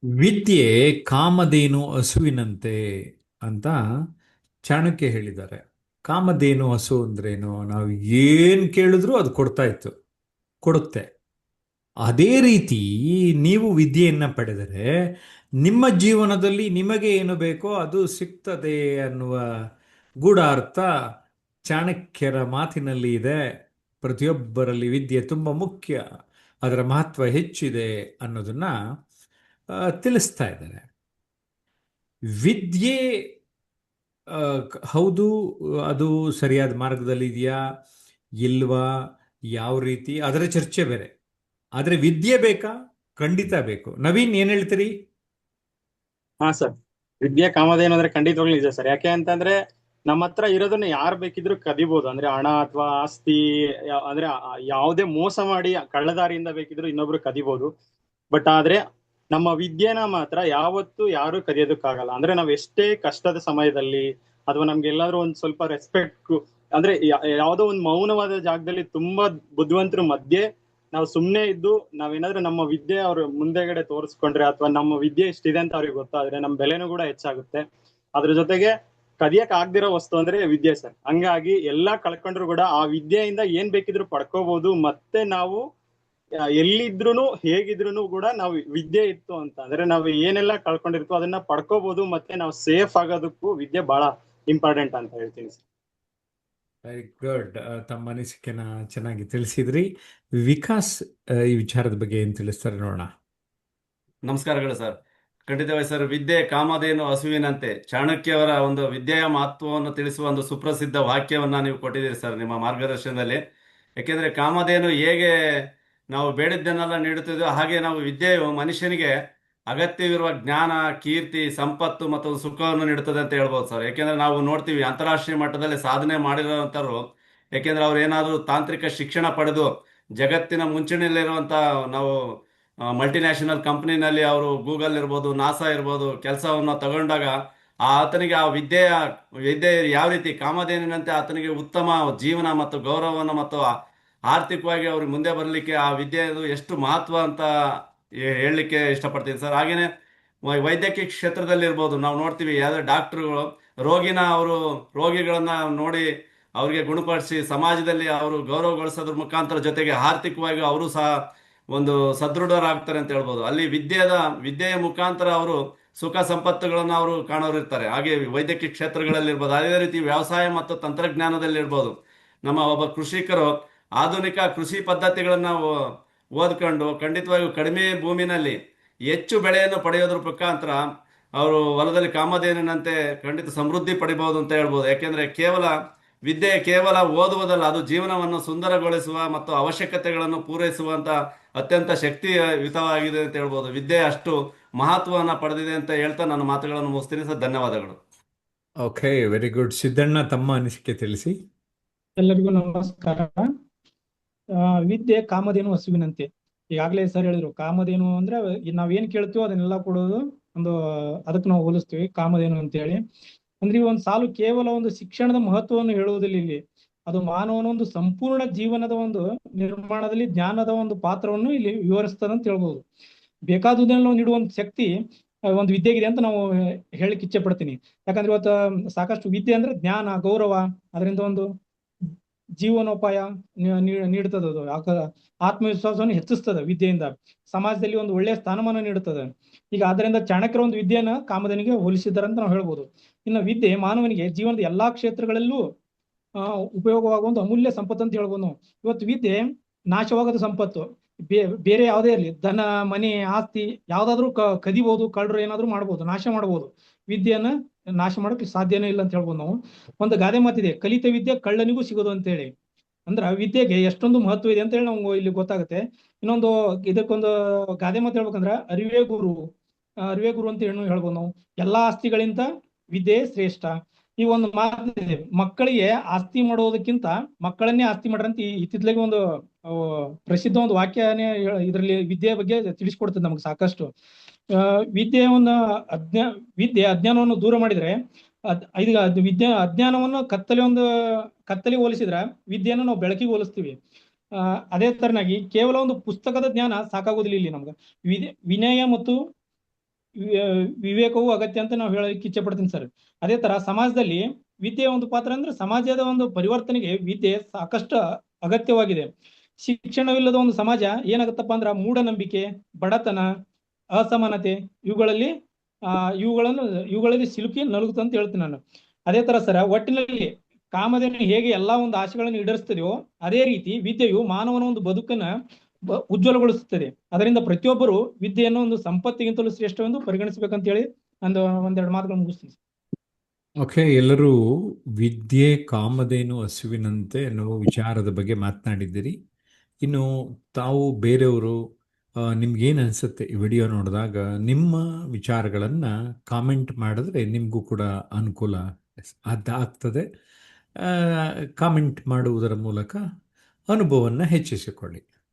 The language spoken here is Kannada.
ವಿದ್ಯೆ ಕಾಮಧೇನು ಹಸುವಿನಂತೆ ಅಂತ ಚಾಣಕ್ಯ ಹೇಳಿದ್ದಾರೆ. ಕಾಮಧೇನು ಹಸು ಅಂದ್ರೇನು? ನಾವು ಏನ್ ಕೇಳಿದ್ರು ಅದು ಕೊಡ್ತಾ ಇತ್ತು, ಕೊಡುತ್ತೆ. ಅದೇ ರೀತಿ ನೀವು ವಿದ್ಯೆಯನ್ನ ಪಡೆದರೆ ನಿಮ್ಮ ಜೀವನದಲ್ಲಿ ನಿಮಗೆ ಏನು ಬೇಕೋ ಅದು ಸಿಗ್ತದೆ ಅನ್ನುವ ಗೂಢಾರ್ಥ ಚಾಣಕ್ಯರ ಮಾತಿನಲ್ಲಿ ಇದೆ. ಪ್ರತಿಯೊಬ್ಬರಲ್ಲಿ ವಿದ್ಯೆ ತುಂಬ ಮುಖ್ಯ, ಅದರ ಮಹತ್ವ ಹೆಚ್ಚಿದೆ ಅನ್ನೋದನ್ನ ತಿಳಿಸ್ತಾ ಇದ್ದಾರೆ. ವಿದ್ಯೆ ಹೌದು, ಅದು ಸರಿಯಾದ ಮಾರ್ಗದಲ್ಲಿ ಇದೆಯಾ ಇಲ್ವಾ, ಯಾವ ರೀತಿ, ಅದರ ಚರ್ಚೆ ಬೇರೆ. ಆದರೆ ವಿದ್ಯೆ ಬೇಕಾ? ಖಂಡಿತ ಬೇಕು. ನವೀನ್, ಏನ್ ಹೇಳ್ತೀರಿ? ಹಾ ಸರ್, ವಿದ್ಯೆ ಕಾಮಧೇನು ಅಂದ್ರೆ ಖಂಡಿತವಾಗ್ಲೂ ನಿಜ ಸರ್. ಯಾಕೆ ಅಂತಂದ್ರೆ ನಮ್ಮ ಹತ್ರ ಇರೋದನ್ನ ಯಾರು ಬೇಕಿದ್ರು ಕದಿಬಹುದು. ಅಂದ್ರೆ ಹಣ ಅಥವಾ ಆಸ್ತಿ, ಅಂದ್ರೆ ಯಾವುದೇ ಮೋಸ ಮಾಡಿ ಕಳ್ಳದಾರಿಯಿಂದ ಬೇಕಿದ್ರು ಇನ್ನೊಬ್ರು ಕದಿಬಹುದು. ಬಟ್ ಆದ್ರೆ ನಮ್ಮ ವಿದ್ಯೆನ ಮಾತ್ರ ಯಾವತ್ತೂ ಯಾರು ಕದಿಯೋದಕ್ಕಾಗಲ್ಲ. ಅಂದ್ರೆ ನಾವ್ ಎಷ್ಟೇ ಕಷ್ಟದ ಸಮಯದಲ್ಲಿ ಅಥವಾ ನಮ್ಗೆ ಎಲ್ಲಾದ್ರೂ ಒಂದ್ ಸ್ವಲ್ಪ ರೆಸ್ಪೆಕ್ಟ್, ಅಂದ್ರೆ ಯಾವ್ದೋ ಒಂದು ಮೌನವಾದ ಜಾಗದಲ್ಲಿ ತುಂಬಾ ಬುದ್ಧಿವಂತರ ಮಧ್ಯೆ ನಾವು ಸುಮ್ನೆ ಇದ್ದು ನಾವೇನಾದ್ರೂ ನಮ್ಮ ವಿದ್ಯೆ ಅವ್ರ ಮುಂದೆಗಡೆ ತೋರಿಸ್ಕೊಂಡ್ರೆ ಅಥವಾ ನಮ್ಮ ವಿದ್ಯೆ ಇಷ್ಟಿದೆ ಅಂತ ಅವ್ರಿಗೆ ಗೊತ್ತಾದ್ರೆ ನಮ್ ಬೆಲೆನೂ ಕೂಡ ಹೆಚ್ಚಾಗುತ್ತೆ. ಅದ್ರ ಜೊತೆಗೆ ಕದಿಯಕ್ ಆಗ್ದಿರೋ ವಸ್ತು ಅಂದ್ರೆ ವಿದ್ಯೆ ಸರ್. ಹಂಗಾಗಿ ಎಲ್ಲಾ ಕಳ್ಕೊಂಡ್ರು ಕೂಡ ಆ ವಿದ್ಯೆಯಿಂದ ಏನ್ ಬೇಕಿದ್ರು ಪಡ್ಕೋಬಹುದು. ಮತ್ತೆ ನಾವು ಎಲ್ಲಿದ್ರು ಹೇಗಿದ್ರು ಕೂಡ ನಾವು ವಿದ್ಯೆ ಇತ್ತು ಅಂತ ಅಂದ್ರೆ ನಾವು ಏನೆಲ್ಲ ಕಳ್ಕೊಂಡಿರ್ತೀವೋ ಅದನ್ನ ಪಡ್ಕೋಬಹುದು. ಮತ್ತೆ ನಾವು ಸೇಫ್ ಆಗೋದಕ್ಕೂ ವಿದ್ಯೆ ಬಹಳ ಇಂಪಾರ್ಟೆಂಟ್ ಅಂತ ಹೇಳ್ತೀನಿ ಸರ್. Very good. ತಮ್ಮ ಅನಿಸಿಕೆನ ಚೆನ್ನಾಗಿ ತಿಳಿಸಿದ್ರಿ. ವಿಕಾಸ್ ಈ ವಿಚಾರದ ಬಗ್ಗೆ ಏನ್ ತಿಳಿಸ್ತಾರೆ ನೋಡೋಣ. ನಮಸ್ಕಾರಗಳು ಸರ್. ಖಂಡಿತವಾಗಿ ಸರ್, ವಿದ್ಯೆ ಕಾಮಧೇನು ಹಸುವಿನಂತೆ ಚಾಣಕ್ಯವರ ಒಂದು ವಿದ್ಯೆಯ ಮಹತ್ವವನ್ನು ತಿಳಿಸುವ ಒಂದು ಸುಪ್ರಸಿದ್ಧ ವಾಕ್ಯವನ್ನ ನೀವು ಕೊಟ್ಟಿದ್ದೀರಿ ಸರ್ ನಿಮ್ಮ ಮಾರ್ಗದರ್ಶನದಲ್ಲಿ. ಯಾಕೆಂದ್ರೆ ಕಾಮಧೇನು ಹೇಗೆ ನಾವು ಬೇಡಿದ್ದನ್ನೆಲ್ಲ ನೀಡುತ್ತಿದ್ದೋ ಹಾಗೆ ನಾವು ವಿದ್ಯೆಯು ಮನುಷ್ಯನಿಗೆ ಅಗತ್ಯವಿರುವ ಜ್ಞಾನ, ಕೀರ್ತಿ, ಸಂಪತ್ತು ಮತ್ತು ಸುಖವನ್ನು ನೀಡುತ್ತದೆ ಅಂತ ಹೇಳ್ಬೋದು ಸರ್. ಯಾಕೆಂದ್ರೆ ನಾವು ನೋಡ್ತೀವಿ ಅಂತಾರಾಷ್ಟ್ರೀಯ ಮಟ್ಟದಲ್ಲಿ ಸಾಧನೆ ಮಾಡಿರುವಂತರು, ಯಾಕೆಂದ್ರೆ ಅವ್ರು ಏನಾದರೂ ತಾಂತ್ರಿಕ ಶಿಕ್ಷಣ ಪಡೆದು ಜಗತ್ತಿನ ಮುಂಚೂಣಿಯಲ್ಲಿರುವಂತ ನಾವು ಮಲ್ಟಿನ್ಯಾಷನಲ್ ಕಂಪನಿನಲ್ಲಿ ಅವರು ಗೂಗಲ್ ಇರ್ಬೋದು, ನಾಸಾ ಇರ್ಬೋದು ಕೆಲಸವನ್ನು ತಗೊಂಡಾಗ ಆತನಿಗೆ ಆ ವಿದ್ಯೆ ಯಾವ ರೀತಿ ಕಾಮಧೇನಿನಂತೆ ಆತನಿಗೆ ಉತ್ತಮ ಜೀವನ ಮತ್ತು ಗೌರವವನ್ನು ಮತ್ತು ಆರ್ಥಿಕವಾಗಿ ಅವ್ರಿಗೆ ಮುಂದೆ ಬರಲಿಕ್ಕೆ ಆ ವಿದ್ಯೆದು ಎಷ್ಟು ಮಹತ್ವ ಅಂತ ಹೇಳಲಿಕ್ಕೆ ಇಷ್ಟಪಡ್ತೀನಿ ಸರ್. ಹಾಗೇನೆ ವೈದ್ಯಕೀಯ ಕ್ಷೇತ್ರದಲ್ಲಿ ಇರ್ಬೋದು, ನಾವು ನೋಡ್ತೀವಿ ಯಾವುದೇ ಡಾಕ್ಟರ್ಗಳು ರೋಗಿಗಳನ್ನ ನೋಡಿ ಅವ್ರಿಗೆ ಗುಣಪಡಿಸಿ ಸಮಾಜದಲ್ಲಿ ಅವರು ಗೌರವಗೊಳಿಸೋದ್ರ ಮುಖಾಂತರ ಜೊತೆಗೆ ಆರ್ಥಿಕವಾಗಿ ಅವರು ಸಹ ಒಂದು ಸದೃಢರಾಗ್ತಾರೆ ಅಂತ ಹೇಳ್ಬೋದು. ಅಲ್ಲಿ ವಿದ್ಯೆಯ ಮುಖಾಂತರ ಅವರು ಸುಖ ಸಂಪತ್ತುಗಳನ್ನು ಅವರು ಕಾಣೋರು ಇರ್ತಾರೆ. ಹಾಗೆ ವೈದ್ಯಕೀಯ ಕ್ಷೇತ್ರಗಳಲ್ಲಿ ಇರ್ಬೋದು, ಅದೇ ರೀತಿ ವ್ಯವಸಾಯ ಮತ್ತು ತಂತ್ರಜ್ಞಾನದಲ್ಲಿ ಇರ್ಬೋದು. ನಮ್ಮ ಒಬ್ಬ ಕೃಷಿಕರು ಆಧುನಿಕ ಕೃಷಿ ಪದ್ಧತಿಗಳನ್ನ ಓದ್ಕೊಂಡು ಖಂಡಿತವಾಗಿಯೂ ಕಡಿಮೆ ಭೂಮಿನಲ್ಲಿ ಹೆಚ್ಚು ಬೆಳೆಯನ್ನು ಪಡೆಯೋದ್ರ ಮುಖಾಂತರ ಅವರು ಹೊಲದಲ್ಲಿ ಕಾಮಧೇನಿನಂತೆ ಖಂಡಿತ ಸಮೃದ್ಧಿ ಪಡಿಬಹುದು ಅಂತ ಹೇಳ್ಬೋದು. ಯಾಕೆಂದ್ರೆ ವಿದ್ಯೆ ಕೇವಲ ಓದುವುದಲ್ಲ, ಅದು ಜೀವನವನ್ನು ಸುಂದರಗೊಳಿಸುವ ಮತ್ತು ಅವಶ್ಯಕತೆಗಳನ್ನು ಪೂರೈಸುವಂತ ಅತ್ಯಂತ ಶಕ್ತಿಯುತವಾಗಿದೆ ಅಂತ ಹೇಳ್ಬೋದು. ವಿದ್ಯೆ ಅಷ್ಟು ಮಹತ್ವವನ್ನು ಪಡೆದಿದೆ ಅಂತ ಹೇಳ್ತಾ ನನ್ನ ಮಾತುಗಳನ್ನು ಮುಗಿಸ್ತೀನಿ ಸರ್. ಧನ್ಯವಾದಗಳು. Okay, very good. ಸಿದ್ದಣ್ಣ, ತಮ್ಮ ಅನಿಸಿಕೆ ತಿಳಿಸಿ. ಎಲ್ಲರಿಗೂ ನಮಸ್ಕಾರ. ವಿದ್ಯೆ ಕಾಮಧೇನು ಹಸುವಿನಂತೆ. ಈಗಾಗಲೇ ಸರ್ ಹೇಳಿದ್ರು, ಕಾಮಧೇನು ಅಂದ್ರೆ ನಾವೇನ್ ಕೇಳ್ತೀವೋ ಅದನ್ನೆಲ್ಲ ಕೊಡೋದು. ಅದಕ್ಕೆ ನಾವು ಹೋಲಿಸ್ತೀವಿ ಕಾಮಧೇನು ಅಂತ ಹೇಳಿ. ಅಂದ್ರೆ ಈ ಒಂದು ಸಾಲು ಕೇವಲ ಒಂದು ಶಿಕ್ಷಣದ ಮಹತ್ವವನ್ನು ಹೇಳುವುದಿಲ್ಲ ಇಲ್ಲಿ, ಅದು ಮಾನವನ ಒಂದು ಸಂಪೂರ್ಣ ಜೀವನದ ಒಂದು ನಿರ್ಮಾಣದಲ್ಲಿ ಜ್ಞಾನದ ಒಂದು ಪಾತ್ರವನ್ನು ಇಲ್ಲಿ ವಿವರಿಸ್ತದೆ ಅಂತ ಹೇಳ್ಬೋದು. ಬೇಕಾದುದನ್ನು ನೀಡುವಂತ ಶಕ್ತಿ ಒಂದು ವಿದ್ಯೆಗಿದೆ ಅಂತ ನಾವು ಹೇಳಿಕ್ ಇಚ್ಛೆ ಪಡ್ತೀನಿ. ಯಾಕಂದ್ರೆ ಇವತ್ತು ಸಾಕಷ್ಟು ವಿದ್ಯೆ ಅಂದ್ರೆ ಜ್ಞಾನ, ಗೌರವ, ಅದರಿಂದ ಒಂದು ಜೀವನೋಪಾಯ ನೀಡುತ್ತದೆ. ಅದು ಆತ್ಮವಿಶ್ವಾಸವನ್ನು ಹೆಚ್ಚಿಸ್ತದೆ. ವಿದ್ಯೆಯಿಂದ ಸಮಾಜದಲ್ಲಿ ಒಂದು ಒಳ್ಳೆಯ ಸ್ಥಾನಮಾನ ನೀಡುತ್ತದೆ. ಈಗ ಅದರಿಂದ ಚಾಣಕ್ಯರ ಒಂದು ವಿದ್ಯೆಯನ್ನ ಕಾಮಧೇನಿಗೆ ಹೋಲಿಸಿದ್ದಾರೆ ಅಂತ ನಾವು ಹೇಳ್ಬೋದು. ಇನ್ನು ವಿದ್ಯೆ ಮಾನವನಿಗೆ ಜೀವನದ ಎಲ್ಲಾ ಕ್ಷೇತ್ರಗಳಲ್ಲೂ ಉಪಯೋಗವಾಗುವ ಒಂದು ಅಮೂಲ್ಯ ಸಂಪತ್ತು ಅಂತ ಹೇಳ್ಬೋದು ನಾವು. ಇವತ್ತು ವಿದ್ಯೆ ನಾಶವಾಗದ ಸಂಪತ್ತು. ಬೇರೆ ಯಾವುದೇ ಇರಲಿ, ಧನ, ಮನೆ, ಆಸ್ತಿ ಯಾವ್ದಾದ್ರು ಕದಿಬಹುದು, ಕಳ್ಳರು ಏನಾದ್ರು ಮಾಡ್ಬೋದು, ನಾಶ ಮಾಡ್ಬೋದು. ವಿದ್ಯೆಯನ್ನ ನಾಶ ಮಾಡಕ್ಕೆ ಸಾಧ್ಯನೇ ಇಲ್ಲ ಅಂತ ಹೇಳ್ಬೋದು ನಾವು. ಒಂದು ಗಾದೆ ಮಾತಿದೆ, ಕಲಿತ ವಿದ್ಯೆ ಕಳ್ಳನಿಗೂ ಸಿಗೋದು ಅಂತ ಹೇಳಿ. ಅಂದ್ರ ವಿದ್ಯೆಗೆ ಎಷ್ಟೊಂದು ಮಹತ್ವ ಇದೆ ಅಂತ ಹೇಳಿ ನಮ್ಗೆ ಇಲ್ಲಿ ಗೊತ್ತಾಗುತ್ತೆ. ಇನ್ನೊಂದು ಇದಕ್ಕೊಂದು ಗಾದೆ ಮಾತು ಹೇಳ್ಬೇಕಂದ್ರ ಅರಿವೇ ಗುರು ಅಂತ ಹೇಳ್ಬೋದು ನಾವು. ಎಲ್ಲಾ ಆಸ್ತಿಗಳಿಂದ ವಿದ್ಯೆ ಶ್ರೇಷ್ಠ. ಈ ಒಂದು ಮಾತಿದೆ, ಮಕ್ಕಳಿಗೆ ಆಸ್ತಿ ಮಾಡೋದಕ್ಕಿಂತ ಮಕ್ಕಳನ್ನೇ ಆಸ್ತಿ ಮಾಡ್ರಂತ ಇತ್ತಿತ್ಲಾಗಿ ಒಂದು ಪ್ರಸಿದ್ಧ ಒಂದು ವಾಕ್ಯನೇ ಇದರಲ್ಲಿ ವಿದ್ಯೆ ಬಗ್ಗೆ ತಿಳಿಸ್ಕೊಡ್ತದೆ ನಮ್ಗೆ ಸಾಕಷ್ಟು. ವಿದ್ಯೆಯನ್ನ ವಿದ್ಯೆ ಅಜ್ಞಾನವನ್ನು ದೂರ ಮಾಡಿದ್ರೆ, ಅಜ್ಞಾನವನ್ನು ಕತ್ತಲಿ ಹೋಲಿಸಿದ್ರೆ ವಿದ್ಯೆಯನ್ನು ನಾವು ಬೆಳಕಿಗೆ ಹೋಲಿಸ್ತೀವಿ. ಅದೇ ತರನಾಗಿ ಕೇವಲ ಒಂದು ಪುಸ್ತಕದ ಜ್ಞಾನ ಸಾಕಾಗೋದಿಲ್ಲ ಇಲ್ಲಿ ನಮ್ಗೆ. ವಿನಯ ಮತ್ತು ವಿವೇಕವೂ ಅಗತ್ಯ ಅಂತ ನಾವು ಹೇಳಲಿಕ್ಕೆ ಇಚ್ಛೆ ಪಡ್ತೀನಿ ಸರ್. ಅದೇ ತರ ಸಮಾಜದಲ್ಲಿ ವಿದ್ಯೆಯ ಒಂದು ಪಾತ್ರ ಅಂದ್ರೆ ಸಮಾಜದ ಒಂದು ಪರಿವರ್ತನೆಗೆ ವಿದ್ಯೆ ಸಾಕಷ್ಟು ಅಗತ್ಯವಾಗಿದೆ. ಶಿಕ್ಷಣವಿಲ್ಲದ ಒಂದು ಸಮಾಜ ಏನಾಗುತ್ತಪ್ಪ ಅಂದ್ರ ಮೂಢನಂಬಿಕೆ, ಬಡತನ, ಅಸಮಾನತೆ ಇವುಗಳಲ್ಲಿ ಇವುಗಳಲ್ಲಿ ಸಿಲುಕಿ ನಲುಗುತ್ತ ಅಂತ ಹೇಳ್ತೀನಿ ನಾನು. ಅದೇ ತರ ಸರ ಒಟ್ಟಿನಲ್ಲಿ ಕಾಮಧೇನು ಹೇಗೆ ಎಲ್ಲಾ ಒಂದು ಆಶೆಗಳನ್ನು ಈಡೇರಿಸ್ತದೆಯೋ ಅದೇ ರೀತಿ ವಿದ್ಯೆಯು ಮಾನವನ ಒಂದು ಬದುಕನ್ನ ಉಜ್ವಲಗೊಳಿಸುತ್ತದೆ. ಅದರಿಂದ ಪ್ರತಿಯೊಬ್ಬರು ವಿದ್ಯೆಯನ್ನು ಒಂದು ಸಂಪತ್ತಿಗಿಂತಲೂ ಶ್ರೇಷ್ಠವೆಂದು ಪರಿಗಣಿಸಬೇಕಂತ ಹೇಳಿ ಒಂದೆರಡು ಮಾತುಗಳು ಮುಗಿಸ್ತೀನಿ. ಓಕೆ, ಎಲ್ಲರೂ ವಿದ್ಯೆ ಕಾಮಧೇನು ಹಸುವಿನಂತೆ ಅನ್ನೋ ವಿಚಾರದ ಬಗ್ಗೆ ಮಾತನಾಡಿದ್ದೀರಿ. ಇನ್ನು ತಾವು ಬೇರೆಯವರು ನಿಮ್ಗೇನು ಅನಿಸುತ್ತೆ ಈ ವಿಡಿಯೋ ನೋಡಿದಾಗ ನಿಮ್ಮ ವಿಚಾರಗಳನ್ನು ಕಾಮೆಂಟ್ ಮಾಡಿದ್ರೆ ನಿಮಗೂ ಕೂಡ ಅನುಕೂಲ ಆಗ್ತದೆ. ಕಾಮೆಂಟ್ ಮಾಡುವುದರ ಮೂಲಕ ಅನುಭವವನ್ನು ಹೆಚ್ಚಿಸಿಕೊಳ್ಳಿ.